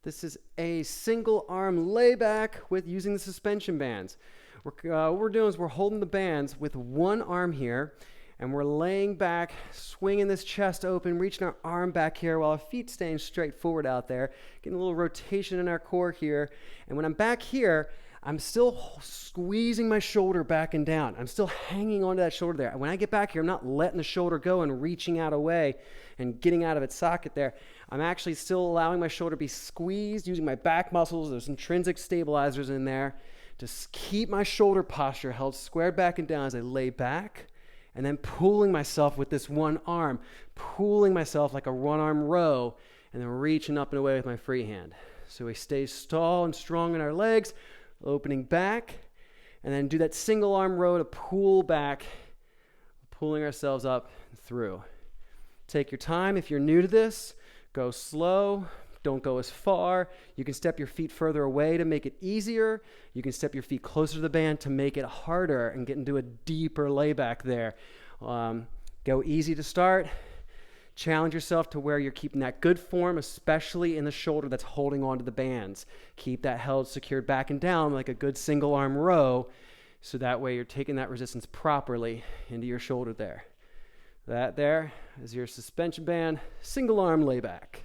This is a single arm layback with using the suspension bands. What we're doing is we're holding the bands with one arm here, and we're laying back, swinging this chest open, reaching our arm back here while our feet staying straight forward out there, getting a little rotation in our core here. And when I'm back here, I'm still squeezing my shoulder back and down. I'm still hanging onto that shoulder there. When I get back here, I'm not letting the shoulder go and reaching out away and getting out of its socket there. I'm actually still allowing my shoulder to be squeezed using my back muscles. There's intrinsic stabilizers in there to keep my shoulder posture held squared back and down as I lay back, and then pulling myself with this one arm, pulling myself like a one-arm row, and then reaching up and away with my free hand. So we stay tall and strong in our legs, opening back, and then do that single arm row to pull back, pulling ourselves up and through. Take your time. If you're new to this, go slow. Don't go as far. You can step your feet further away to make it easier. You can step your feet closer to the band to make it harder and get into a deeper layback there. Go easy to start. Challenge yourself to where you're keeping that good form, especially in the shoulder that's holding onto the bands. Keep that held, secured back and down like a good single arm row, so that way you're taking that resistance properly into your shoulder there. That there is your suspension band, single arm layback.